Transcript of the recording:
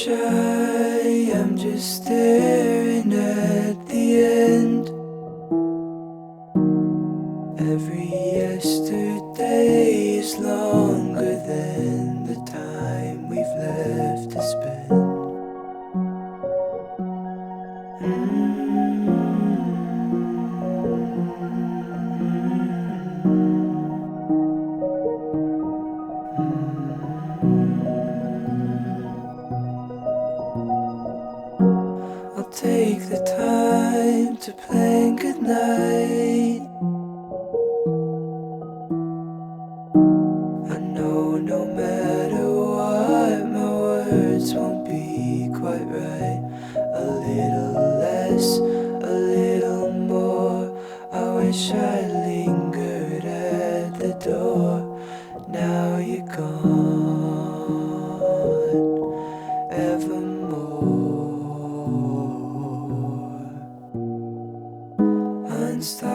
try, I'm just staring at the end. Every yesterday is longer than the time we've left to spend. I'll take the time to plan goodnight. I know no matter what, my words won't be quite right. A little less, a little more. I wish I lingered at the door. Now you're gone, evermore. Unstoppable.